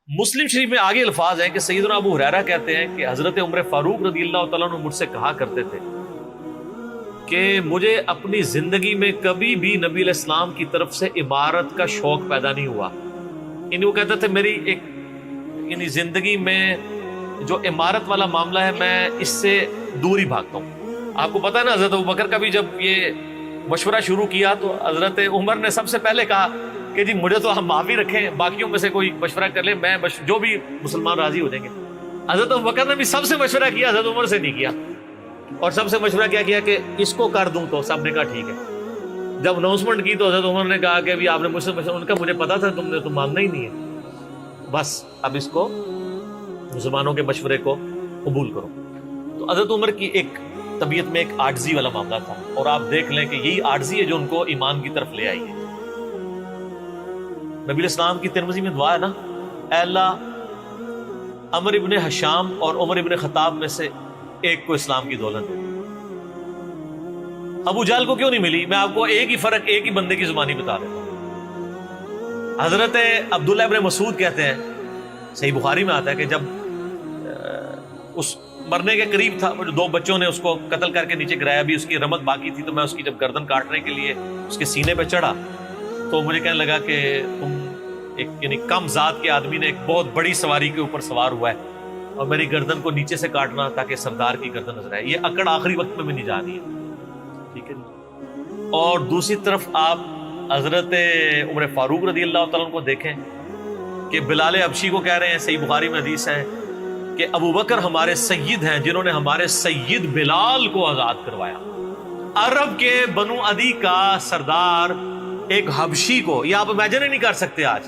مسلم شریف میں آگے الفاظ ہیں کہ سیدنا ابو ہریرہ کہتے ہیں کہ حضرت عمر فاروق رضی اللہ تعالیٰ عنہ مجھ سے کہا کرتے تھے کہ مجھے اپنی زندگی میں کبھی بھی نبی علیہ السلام کی طرف سے عمارت کا شوق پیدا نہیں ہوا. یعنی وہ کہتے تھے میری ایک یعنی زندگی میں جو عمارت والا معاملہ ہے میں اس سے دور ہی بھاگتا ہوں. آپ کو پتا ہے نا حضرت ابوبکر کا بھی جب یہ مشورہ شروع کیا تو حضرت عمر نے سب سے پہلے کہا کہ جی مجھے تو ہم معافی رکھیں, باقیوں میں سے کوئی مشورہ کر لے, میں جو بھی مسلمان راضی ہو جائیں گے. حضرت ابوبکر نے بھی سب سے مشورہ کیا, حضرت عمر سے نہیں کیا. اور سب سے مشورہ کیا کہ اس کو کر دوں, تو سب نے کہا ٹھیک ہے. جب اناؤنسمنٹ کی تو حضرت عمر نے کہا کہ آپ نے مجھ سے مشورہ, ان کا مجھے پتا تھا تم نے تو ماننا ہی نہیں ہے, بس اب اس کو مسلمانوں کے مشورے کو قبول کرو. تو حضرت عمر کی ایک طبیعت میں ایک عاجزی والا معاملہ تھا, اور آپ دیکھ لیں کہ یہی عاجزی ہے جو ان کو ایمان کی طرف لے آئی ہے. نبی علیہ السلام کی ترمذی میں دعا ہے نا, اے اللہ عمر ابن حشام اور عمر ابن خطاب میں سے ایک کو اسلام کی دولت دے. ابو جہل کو کیوں نہیں ملی؟ میں آپ کو ایک ہی فرق ایک ہی بندے کی زبانی بتا دیتا ہوں. حضرت عبداللہ ابن مسعود کہتے ہیں, صحیح بخاری میں آتا ہے کہ جب اس مرنے کے قریب تھا, جو دو بچوں نے اس کو قتل کر کے نیچے گرایا, بھی اس کی رمت باقی تھی, تو میں اس کی جب گردن کاٹنے کے لیے اس کے سینے پہ چڑھا تو مجھے کہنے لگا کہ تم ایک یعنی کم ذات کے آدمی نے ایک بہت بڑی سواری کے اوپر سوار ہوا ہے, اور میری گردن کو نیچے سے کاٹنا تاکہ سردار کی گردن نظر آئے. یہ اکڑ آخری وقت میں بھی نہیں جا رہی ہے, ٹھیک ہے جی. اور دوسری طرف آپ حضرت عمر فاروق رضی اللہ تعالیٰ عنہ کو دیکھیں کہ بلال حبشی کو کہہ رہے ہیں, صحیح بخاری میں حدیث ہے کہ ابو بکر ہمارے سید ہیں جنہوں نے ہمارے سید بلال کو آزاد کروایا. عرب کے بنو عدی کا سردار ایک حبشی کو, یہ آپ امیجن ہی نہیں کر سکتے آج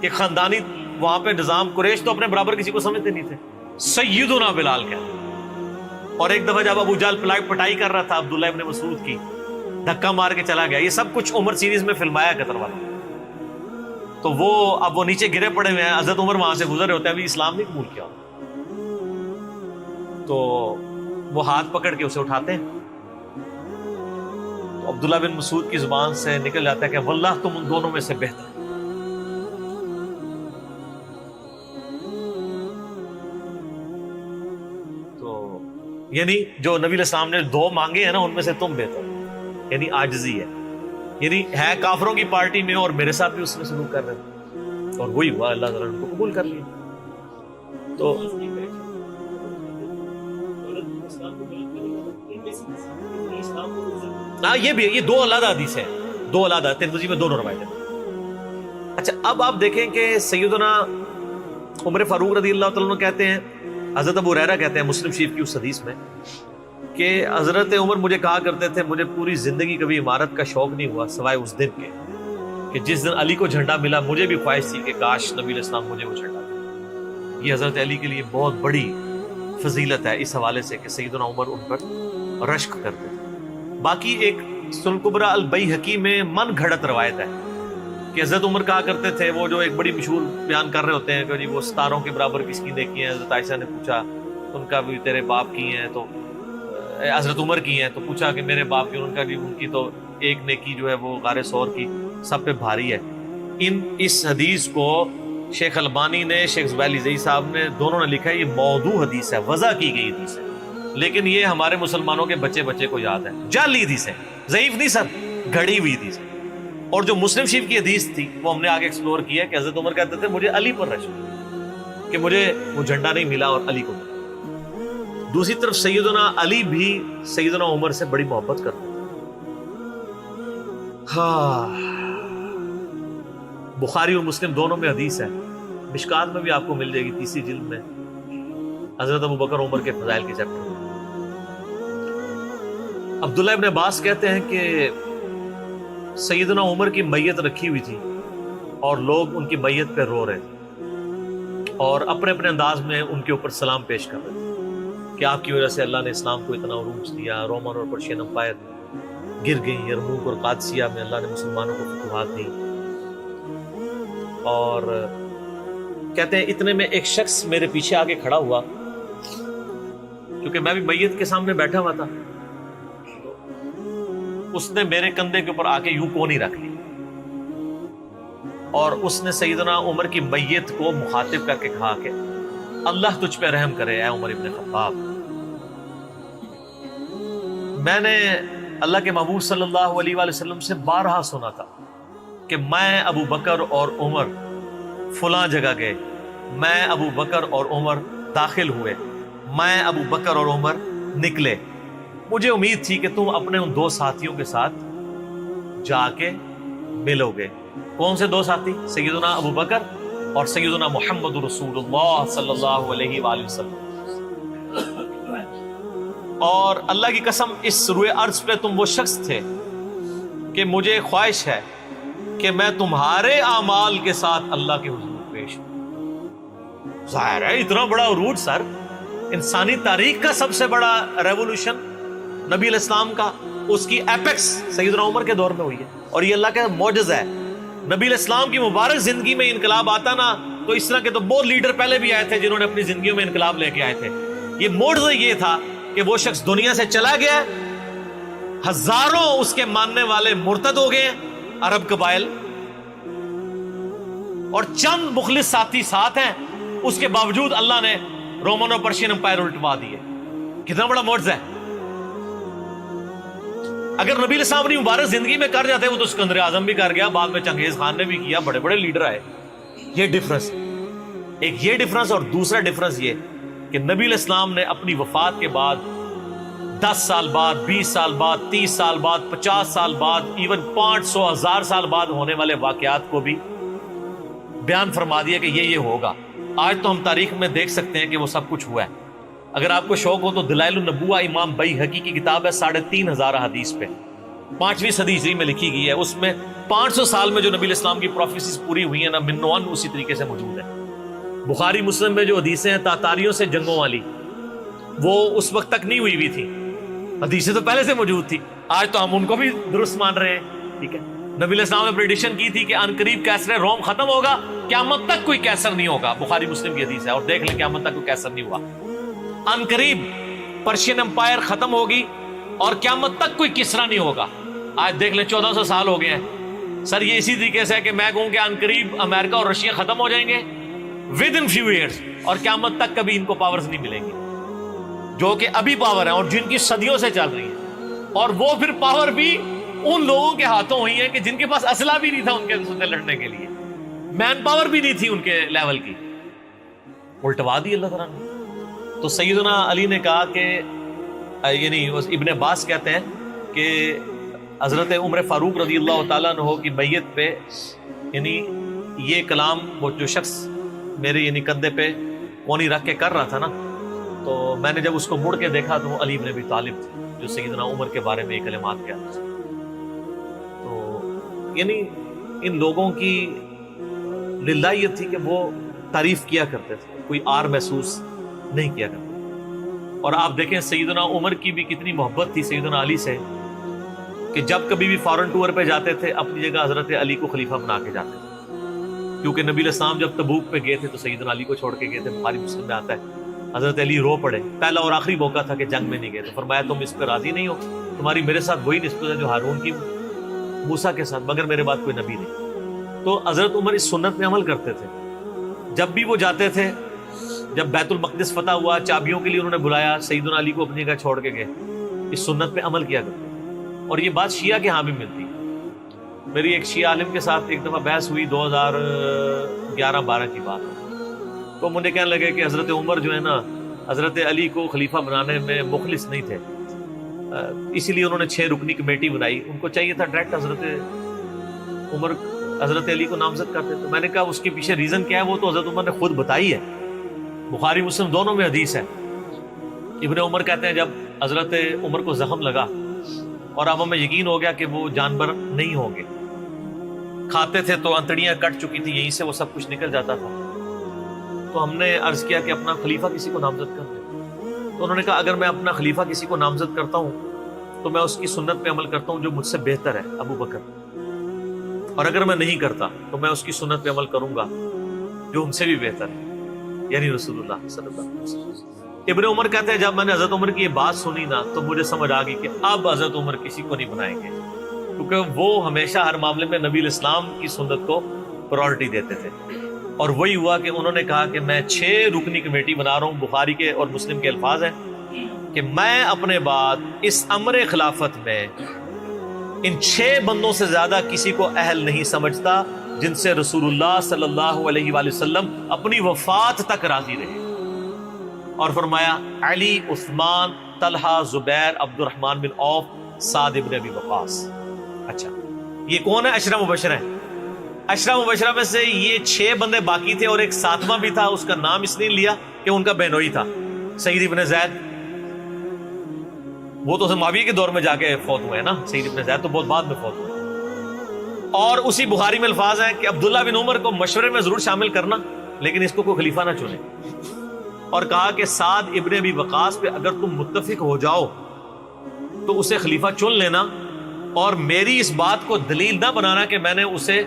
کہ خاندانی وہاں پہ نظام, قریش تو اپنے برابر کسی کو سمجھتے نہیں تھے, سیدنا بلال کیا. اور ایک دفعہ جب ابو جہل پٹائی کر رہا تھا عبداللہ ابن مسعود کی, دھکا مار کے چلا گیا. یہ سب کچھ عمر سیریز میں فلمایا قطر والا. تو وہ اب وہ نیچے گرے پڑے ہوئے ہیں, حضرت عمر وہاں سے گزر ہوتے ہیں, ابھی اسلام نہیں قبول کیا. تو وہ ہاتھ پکڑ کے اسے اٹھاتے ہیں, تو عبداللہ بن مسعود کی زبان سے نکل جاتا ہے کہ واللہ تم ان دونوں میں سے بہتر. تو یعنی جو نبی علیہ السلام نے دو مانگے ہیں نا, ان میں سے تم بہتر, یعنی عاجزی ہے. یعنی ہے کافروں کی پارٹی میں اور میرے ساتھ بھی اس میں سلوک کر رہے ہیں, اور وہی ہوا, اللہ تعالیٰ نے ان کو قبول کر لیا. تو ہاں یہ بھی ہے, یہ دو علیحدہ حدیث ہیں, دو علیحدہ, ترمذی میں دونوں روایتیں. اچھا اب آپ دیکھیں کہ سیدنا عمر فاروق رضی اللہ تعالیٰ عنہ کہتے ہیں, حضرت ابو ہریرہ کہتے ہیں مسلم شریف کی اس حدیث میں کہ حضرت عمر مجھے کہا کرتے تھے مجھے پوری زندگی کبھی عمارت کا شوق نہیں ہوا سوائے اس دن کے کہ جس دن علی کو جھنڈا ملا. مجھے بھی خواہش تھی کہ کاش نبی علیہ السلام مجھے وہ جھنڈا دے. یہ حضرت علی کے لیے بہت بڑی فضیلت ہے اس حوالے سے کہ سیدنا عمر ان پر رشک کرتے تھے. باقی ایک سنن الکبریٰ البیہقی میں من گھڑت روایت ہے کہ حضرت عمر کہا کرتے تھے, وہ جو ایک بڑی مشہور بیان کر رہے ہوتے ہیں کہ جی وہ ستاروں کے برابر کس کی نیکی ہیں. حضرت عائشہ نے پوچھا ان کا بھی تیرے باپ کی ہیں, تو حضرت عمر کی ہیں, تو پوچھا کہ میرے باپ کی, ان کا بھی ان کی تو ایک نیکی جو ہے وہ غار ثور کی سب پہ بھاری ہے. اس حدیث کو شیخ البانی نے, شیخ زبیلی زئی صاحب نے, دونوں نے لکھا ہے یہ موضوع حدیث ہے, وضع کی گئی حدیث ہے, لیکن یہ ہمارے مسلمانوں کے بچے کو یاد ہے. جعلی حدیث ہے, ضعیف نہیں سر, گھڑی ہوئی حدیث ہے. اور جو مسلم شریف کی حدیث تھی وہ ہم نے آگے ایکسپلور کیا کہ حضرت عمر کہتے تھے مجھے علی پر رشک کہ مجھے وہ جھنڈا نہیں ملا اور علی کو ملا. دوسری طرف سیدنا علی بھی سیدنا عمر سے بڑی محبت کرتے ہیں. ہاں, بخاری اور مسلم دونوں میں حدیث ہے, مشکات میں بھی آپ کو مل جائے گی, تیسری جلد میں حضرت ابو بکر عمر کے فضائل کے چیپٹر میں. عبداللہ ابن عباس کہتے ہیں کہ سیدنا عمر کی میت رکھی ہوئی تھی اور لوگ ان کی میت پہ رو رہے تھے اور اپنے اپنے انداز میں ان کے اوپر سلام پیش کر رہے تھے کہ آپ کی وجہ سے اللہ نے اسلام کو اتنا عروج دیا, رومن اور پرشین امپائر گر گئی, یرموک اور قادسیہ میں اللہ نے مسلمانوں کو فتوحات دی. اور کہتے ہیں اتنے میں ایک شخص میرے پیچھے آگے کھڑا ہوا, کیونکہ میں بھی میت کے سامنے بیٹھا ہوا تھا, اس نے میرے کندھے کے اوپر آ کے یوں کونی رکھ لی اور اس نے سیدنا عمر کی میت کو مخاطب کر کے کہا کہ اللہ تجھ پہ رحم کرے اے عمر ابن خطاب، میں نے اللہ کے محبوب صلی اللہ علیہ وآلہ وسلم سے بارہا سنا تھا کہ میں ابو بکر اور عمر فلاں جگہ گئے، میں ابو بکر اور عمر داخل ہوئے، میں ابو بکر اور عمر نکلے، مجھے امید تھی کہ تم اپنے ان دو ساتھیوں کے ساتھ جا کے ملو گے۔ کون سے دو ساتھی؟ سیدنا ابو بکر اور سیدنا محمد رسول اللہ صلی اللہ علیہ وآلہ وسلم۔ اور اللہ کی قسم اس روئے ارض پہ تم وہ شخص تھے کہ مجھے خواہش ہے کہ میں تمہارے اعمال کے ساتھ اللہ کے حضور پیش ہوں۔ ظاہر ہے اتنا بڑا عروج سر، انسانی تاریخ کا سب سے بڑا ریولوشن نبی علیہ السلام کا، اس کی ایپیکس سیدنا عمر کے دور میں ہوئی ہے، اور یہ اللہ کا معجزہ ہے۔ نبی علیہ السلام کی مبارک زندگی میں انقلاب آتا نا تو اس طرح کے تو بہت لیڈر پہلے بھی آئے تھے جنہوں نے اپنی زندگیوں میں انقلاب لے کے آئے تھے۔ یہ معجزہ یہ تھا کہ وہ شخص دنیا سے چلا گیا، ہزاروں اس کے ماننے والے مرتد ہو گئے عرب قبائل، اور چند مخلص ساتھی ساتھ ہیں، اس کے باوجود اللہ نے رومن اور پرشین امپائر الٹوا دیے۔ کتنا بڑا معجزہ ہے۔ اگر نبی علیہ السلام اپنی مبارک زندگی میں کر جاتے، وہ تو اسکندر اعظم بھی کر گیا، بعد میں چنگیز خان نے بھی کیا، بڑے بڑے لیڈر آئے۔ یہ ڈفرنس، ایک یہ ڈفرنس، اور دوسرا ڈفرنس یہ کہ نبی علیہ السلام نے اپنی وفات کے بعد 10 سال بعد، 20 سال بعد، 30 سال بعد، 50 سال بعد، ایون 500 1000 سال بعد ہونے والے واقعات کو بھی بیان فرما دیا کہ یہ ہوگا۔ آج تو ہم تاریخ میں دیکھ سکتے ہیں کہ وہ سب کچھ ہوا ہے۔ اگر آپ کو شوق ہو تو دلائل النبوہ امام بیہقی کی کتاب ہے، 3500 حدیث پہ، 5ویں صدی ہجری میں لکھی گئی ہے۔ اس میں 500 سال میں جو نبی علیہ السلام کی پروفیسیز پوری ہوئی ہیں نا، منوان اسی طریقے سے موجود ہے۔ بخاری مسلم میں جو حدیثیں ہیں تاتاریوں سے جنگوں والی، وہ اس وقت تک نہیں ہوئی تھی، حدیثیں تو پہلے سے موجود تھی، آج تو ہم ان کو بھی درست مان رہے ہیں۔ ٹھیک ہے، نبی علیہ السلام نے پریڈکشن کی تھی کہ عنقریب کیسر روم ختم ہوگا، قیامت تک کوئی کیسر نہیں ہوگا، بخاری مسلم کی حدیث ہے، اور دیکھ لیں قیامت تک کوئی کیسر نہیں ہوا۔ عنقریب پرشین امپائر ختم ہوگی اور قیامت تک کوئی کسرا نہیں ہوگا۔ آج دیکھ لیں 1400 سال ہو گئے ہیں سر۔ یہ اسی طریقے سے ہے کہ میں کہوں کہ عنقریب امریکہ اور رشیا ختم ہو جائیں گے ود ان فیو ایئرس، اور قیامت تک کبھی ان کو پاورز نہیں ملیں گی جو کہ ابھی پاور ہیں اور جن کی صدیوں سے چل رہی ہیں، اور وہ پھر پاور بھی ان لوگوں کے ہاتھوں ہوئی ہیں کہ جن کے پاس اسلحہ بھی نہیں تھا ان کے سے لڑنے کے لیے، مین پاور بھی نہیں تھی ان کے لیول کی، الٹوا دی اللہ تعالیٰ نے۔ تو سیدنا علی نے کہا کہ یعنی ابن عباس کہتے ہیں کہ حضرت عمر فاروق رضی اللہ تعالیٰ عنہ کی میت پہ یعنی یہ کلام وہ جو شخص میرے یعنی کندھے پہ کونی رکھ کے کر رہا تھا نا، تو میں نے جب اس کو مڑ کے دیکھا تو وہ علی بن ابی طالب تھے جو سیدنا عمر کے بارے میں یہ کلمات کہتے تھے۔ تو یعنی ان لوگوں کی للہ یہ تھی کہ وہ تعریف کیا کرتے تھے، کوئی آر محسوس نہیں کیا کرتے۔ اور آپ دیکھیں سیدنا عمر کی بھی کتنی محبت تھی سیدنا علی سے کہ جب کبھی بھی فارن ٹور پہ جاتے تھے اپنی جگہ حضرت علی کو خلیفہ بنا کے جاتے تھے، کیونکہ نبی علیہ السلام جب تبوک پہ گئے تھے تو سیدنا علی کو چھوڑ کے گئے تھے۔ بخاری مسلم میں آتا ہے حضرت علی رو پڑے، پہلا اور آخری موقع تھا کہ جنگ میں نہیں گئے، تو فرمایا تم اس پہ راضی نہیں ہو، تمہاری میرے ساتھ وہی نسبت ہے جو ہارون کی موسیٰ کے ساتھ، مگر میرے بعد کوئی نبی نہیں۔ تو حضرت عمر اس سنت میں عمل کرتے تھے، جب بھی وہ جاتے تھے، جب بیت المقدس فتح ہوا چابیوں کے لیے انہوں نے بلایا، سیدنا علی کو اپنی جگہ چھوڑ کے گئے، اس سنت پہ عمل کیا کرتے۔ اور یہ بات شیعہ کے ہاں بھی ملتی۔ میری ایک شیعہ عالم کے ساتھ ایک دفعہ بحث ہوئی 2011-12 کی بات ہے، تو مجھے کہنے لگے کہ حضرت عمر جو ہے نا حضرت علی کو خلیفہ بنانے میں مخلص نہیں تھے، اسی لیے انہوں نے 6 رکنی کمیٹی بنائی، ان کو چاہیے تھا ڈائریکٹ حضرت عمر حضرت علی کو نامزد کرتے۔ تو میں نے کہا اس کے پیچھے ریزن کیا ہے، وہ تو حضرت عمر نے خود بتائی ہے، بخاری مسلم دونوں میں حدیث ہے۔ ابن عمر کہتے ہیں جب حضرت عمر کو زخم لگا اور اب ہمیں یقین ہو گیا کہ وہ جانور نہیں ہوں گے، کھاتے تھے تو انتڑیاں کٹ چکی تھی، یہیں سے وہ سب کچھ نکل جاتا تھا، تو ہم نے عرض کیا کہ اپنا خلیفہ کسی کو نامزد کر دیں۔ تو انہوں نے کہا اگر میں اپنا خلیفہ کسی کو نامزد کرتا ہوں تو میں اس کی سنت پہ عمل کرتا ہوں جو مجھ سے بہتر ہے، ابو بکر، اور اگر میں نہیں کرتا تو میں اس کی سنت پہ عمل کروں گا جو ان سے بھی بہتر ہے، یعنی رسول اللہ صلی اللہ علیہ وسلم۔ ابن عمر کہتے ہیں جب میں نے حضرت عمر کی یہ بات سنی نا تو مجھے سمجھ آ گئی کہ اب حضرت عمر کسی کو نہیں بنائیں گے، کیونکہ وہ ہمیشہ ہر معاملے میں نبی علیہ السلام کی سنت کو پرائورٹی دیتے تھے. اور وہی ہوا کہ انہوں نے کہا کہ میں 6 رکنی کمیٹی بنا رہا ہوں. بخاری کے اور مسلم کے الفاظ ہیں کہ میں اپنے بعد اس امر خلافت میں ان 6 بندوں سے زیادہ کسی کو اہل نہیں سمجھتا جن سے رسول اللہ صلی اللہ علیہ وآلہ وسلم اپنی وفات تک راضی رہے. اور فرمایا علی، عثمان، طلحہ، زبیر، عبد الرحمن بن عوف، سعد بن ابی وقاص. اچھا یہ کون ہے؟ عشرہ مبشرہ ہیں. عشرہ مبشرہ میں سے یہ 6 بندے باقی تھے اور ایک 7واں بھی تھا. اس کا نام اس لیے لیا کہ ان کا بہنوئی تھا، سعید بن زید. وہ تو معاویہ کے دور میں جا کے فوت ہوئے ہیں نا، سعید بن زید تو بہت بعد میں فوت ہوئے. اور اسی بخاری میں الفاظ ہیں کہ عبداللہ بن عمر کو مشورے میں ضرور شامل کرنا لیکن اس کو کوئی خلیفہ نہ چنے. اور کہا کہ سعد ابن ابی وقاص پہ اگر تم متفق ہو جاؤ تو اسے خلیفہ چن لینا، اور میری اس بات کو دلیل نہ بنانا کہ میں نے اسے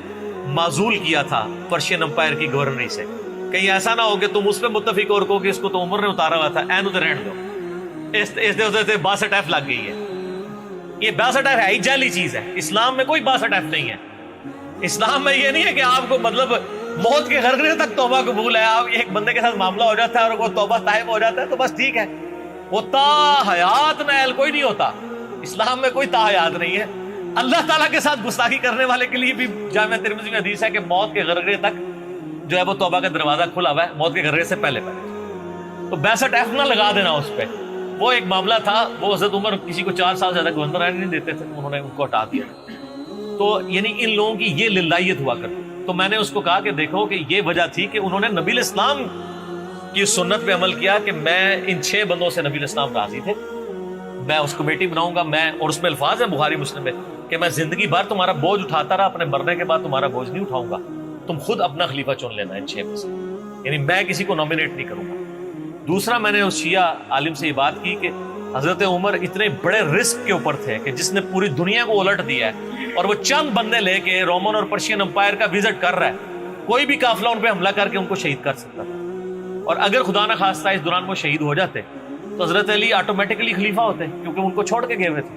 معزول کیا تھا پرشین امپائر کی گورنری سے. کہیں ایسا نہ ہو کہ تم اس پہ متفق اور کہو کہ اس کو تو عمر نے اتارا ہوا تھا، اینو تو رہن دو. اس 62 ایف لگ گئی ہے. یہ 62 ایف ہے جعلی چیز ہے. اسلام میں کوئی 62 ایف نہیں ہے. اسلام میں یہ نہیں ہے کہ آپ کو مطلب موت کے غرغرے تک توبہ قبول ہے. آپ ایک بندے کے ساتھ معاملہ ہو جاتا ہے اور وہ توبہ طائب ہو جاتا ہے تو بس ٹھیک ہے. وہ تا حیات محل کوئی نہیں ہوتا. اسلام میں کوئی تا حیات نہیں ہے. اللہ تعالیٰ کے ساتھ گستاخی کرنے والے کے لیے بھی جامعہ ترمذی میں حدیث ہے کہ موت کے غرغرے تک جو ہے وہ توبہ کا دروازہ کھلا ہوا ہے، موت کے غرغرے سے پہلے. تو 62 ایف نہ لگا دینا اس پہ. وہ ایک معاملہ تھا، وہ حضرت عمر کسی کو 4 سال زیادہ گورنر رہنے نہیں دیتے تھے، انہوں نے ان کو ہٹا دیا. تو یعنی ان لوگوں کی یہ للہیت ہوا کرتی. تو میں نے اس کو کہا کہ دیکھو کہ یہ وجہ تھی کہ انہوں نے نبی الاسلام کی سنت پہ عمل کیا کہ میں ان 6 بندوں سے نبی الاسلام راضی تھے، میں اس کمیٹی بناؤں گا. میں اور اس میں الفاظ ہیں بخاری مسلم میں کہ میں زندگی بھر تمہارا بوجھ اٹھاتا رہا، اپنے مرنے کے بعد تمہارا بوجھ نہیں اٹھاؤں گا، تم خود اپنا خلیفہ چن لینا ان 6 میں سے. یعنی میں کسی کو نامینیٹ نہیں کروں گا. دوسرا میں نے اس شیعہ عالم سے یہ بات کی کہ حضرت عمر اتنے بڑے رسک کے اوپر تھے کہ جس نے پوری دنیا کو الٹ دیا ہے اور وہ چند بندے لے کے رومن اور پرشین امپائر کا وزٹ کر رہا ہے. کوئی بھی قافلہ ان پہ حملہ کر کے ان کو شہید کر سکتا تھا. اور اگر خدا نہ خواستہ اس دوران وہ شہید ہو جاتے تو حضرت علی آٹومیٹکلی خلیفہ ہوتے کیونکہ ان کو چھوڑ کے گئے ہوئے تھے.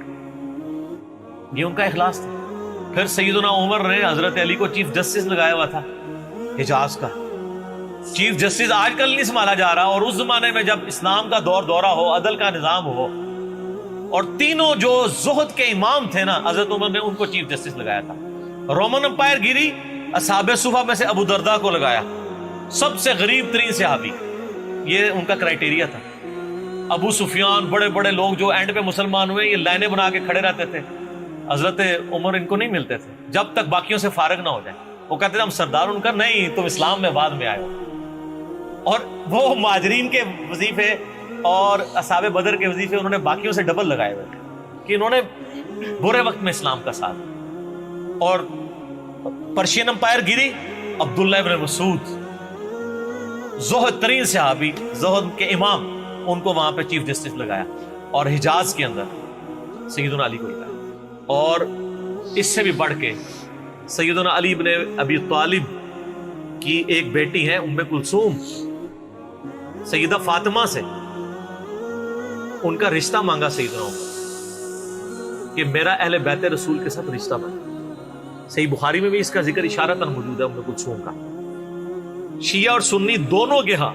یہ ان کا اخلاص تھا. پھر سیدنا عمر نے حضرت علی کو چیف جسٹس لگایا ہوا تھا حجاز کا. چیف جسٹس آج کل نہیں سنبھالا جا رہا، اور اس زمانے میں جب اسلام کا دورہ ہو، عدل کا نظام ہو، اور تینوں جو زہد کے امام تھے نا، حضرت عمر نے ان کو چیف جسٹس لگایا تھا. رومن امپائر گری، اصحاب صفہ میں سے ابو درداء کو لگایا، سب سے غریب ترین صحابی. یہ ان کا کرائٹیریا تھا. ابو سفیان، بڑے بڑے لوگ جو اینڈ پہ مسلمان ہوئے، یہ لائنیں بنا کے کھڑے رہتے تھے. حضرت عمر ان کو نہیں ملتے تھے جب تک باقیوں سے فارغ نہ ہو جائے. وہ کہتے تھے ہم سردار. ان کا نہیں، تم اسلام میں بعد میں آئے ہو. اور وہ مہاجرین کے وظیفے اور اصحاب بدر کے وظیفے انہوں نے باقیوں سے ڈبل لگائے ہوئے تھے کہ انہوں نے برے وقت میں اسلام کا ساتھ. اور پرشین امپائر گری، عبداللہ ابن مسعود، زہد ترین صحابی، زہد کے امام، ان کو وہاں پہ چیف جسٹس لگایا. اور حجاز کے اندر سیدنا علی کو لگایا. اور اس سے بھی بڑھ کے سیدنا علی ابن ابی طالب کی ایک بیٹی ہے ام کلثوم، سیدہ فاطمہ سے ان کا رشتہ مانگا سیدنا عمر کہ میرا اہل بیت رسول کے ساتھ رشتہ بنا. صحیح بخاری میں بھی اس کا ذکر اشارتاً موجود ہے ام کلثوم کا. شیعہ اور سنی دونوں کے ہاں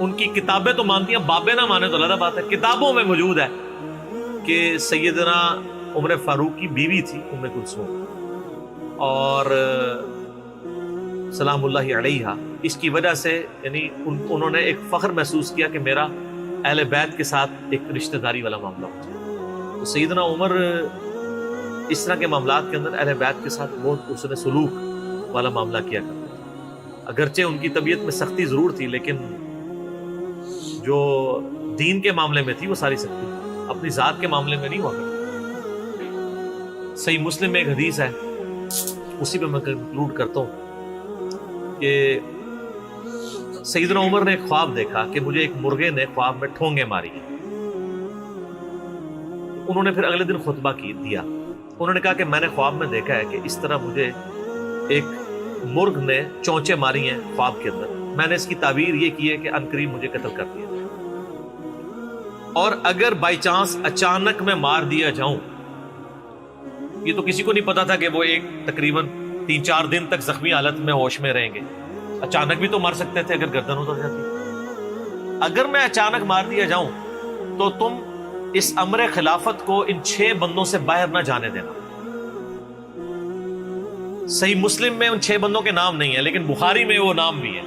ان کی کتابیں تو مانتی ہیں، بابیں نہ مانے تو علیحدہ بات ہے. کتابوں میں موجود ہے کہ سیدنا عمر فاروق کی بیوی تھی ام کلثوم، اور سلام اللہ علیہا. اس کی وجہ سے یعنی انہوں نے ایک فخر محسوس کیا کہ میرا اہل بیت کے ساتھ ایک رشتہ داری والا معاملہ ہوتا ہے. تو سیدنا عمر اس طرح کے معاملات کے اندر اہل بیت کے ساتھ بہت حسن سلوک والا معاملہ کیا کرتے تھے. اگرچہ ان کی طبیعت میں سختی ضرور تھی لیکن جو دین کے معاملے میں تھی وہ ساری سختی اپنی ذات کے معاملے میں نہیں ہوا کرتی. صحیح مسلم میں ایک حدیث ہے، اسی پہ میں کنکلوڈ کرتا ہوں کہ سیدنا عمر نے ایک خواب دیکھا کہ مجھے ایک مرغے نے خواب میں ٹھونگے ماری. انہوں نے پھر اگلے دن خطبہ دیا. انہوں نے کہا کہ میں نے خواب میں دیکھا ہے کہ اس طرح مجھے ایک مرغ نے چونچے ماری ہیں خواب کے اندر. میں نے اس کی تعبیر یہ کی ہے کہ عنقریب مجھے قتل کر دیا، اور اگر بائی چانس اچانک میں مار دیا جاؤں، یہ تو کسی کو نہیں پتا تھا کہ وہ ایک تقریباً 3-4 دن تک زخمی حالت میں ہوش میں رہیں گے. اچانک بھی تو مر سکتے تھے اگر گردن اتر جاتی. اگر میں اچانک مار دیا جاؤں تو تم اس امر خلافت کو ان 6 بندوں سے باہر نہ جانے دینا. صحیح مسلم میں ان 6 بندوں کے نام نہیں ہیں، لیکن بخاری میں وہ نام بھی ہیں: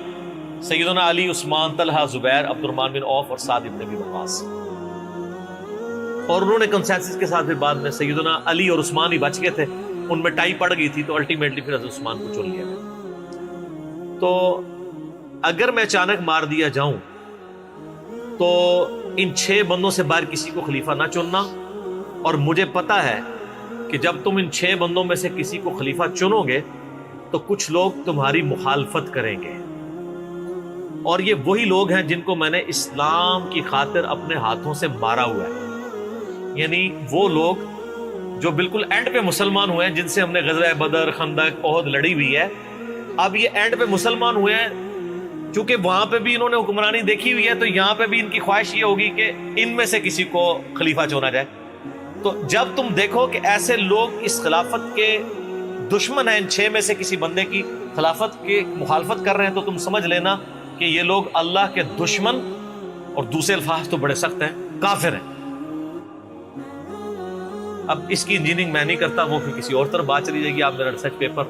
سیدنا علی، عثمان، طلحہ، زبیر، عبد الرحمن بن عوف اور سعد بن ابی وقاص. اور انہوں نے کنسنسس کے ساتھ پھر بعد میں سیدنا علی اور عثمان ہی بچ گئے تھے. ان میں ٹائی پڑ گئی تھی تو الٹیمیٹلی پھر حضرت عثمان کو چن لیا گیا. تو اگر میں اچانک مار دیا جاؤں تو ان 6 بندوں سے باہر کسی کو خلیفہ نہ چننا. اور مجھے پتا ہے کہ جب تم ان 6 بندوں میں سے کسی کو خلیفہ چنو گے تو کچھ لوگ تمہاری مخالفت کریں گے، اور یہ وہی لوگ ہیں جن کو میں نے اسلام کی خاطر اپنے ہاتھوں سے مارا ہوا ہے. یعنی وہ لوگ جو بالکل اینڈ پہ مسلمان ہوئے ہیں، جن سے ہم نے غزوہ بدر، خندق، احد لڑی ہوئی ہے. اب یہ اینڈ پہ مسلمان ہوئے ہیں، چونکہ وہاں پہ بھی انہوں نے حکمرانی دیکھی ہوئی ہے، تو یہاں پہ بھی ان کی خواہش یہ ہوگی کہ ان میں سے کسی کو خلیفہ چنا جائے. تو جب تم دیکھو کہ ایسے لوگ اس خلافت کے دشمن ہیں، ان 6 میں سے کسی بندے کی خلافت کی مخالفت کر رہے ہیں، تو تم سمجھ لینا کہ یہ لوگ اللہ کے دشمن، اور دوسرے الفاظ تو بڑے سخت ہیں، کافر ہیں. اب اس کی انجینئرنگ میں نہیں کرتا، وہ پھر کسی اور طرف بات چلی جائے گی. آپ میرا ریسرچ پیپر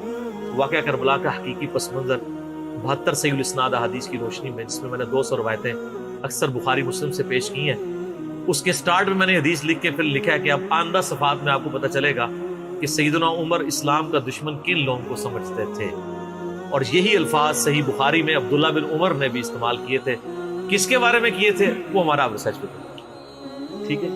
واقعہ کربلا کا حقیقی پس منظر 72 صحیح الاسناد احادیث کی روشنی میں، جس میں میں نے 200 روایتیں اکثر بخاری مسلم سے پیش کی ہیں، اس کے سٹارٹ میں میں نے حدیث لکھ کے پھر لکھا ہے کہ اب آئندہ صفحات میں آپ کو پتہ چلے گا کہ سیدنا عمر اسلام کا دشمن کن لوگوں کو سمجھتے تھے. اور یہی الفاظ صحیح بخاری میں عبداللہ بن عمر نے بھی استعمال کیے تھے. کس کے بارے میں کیے تھے وہ ہمارا اب ریسرچ پیپر. ٹھیک ہے.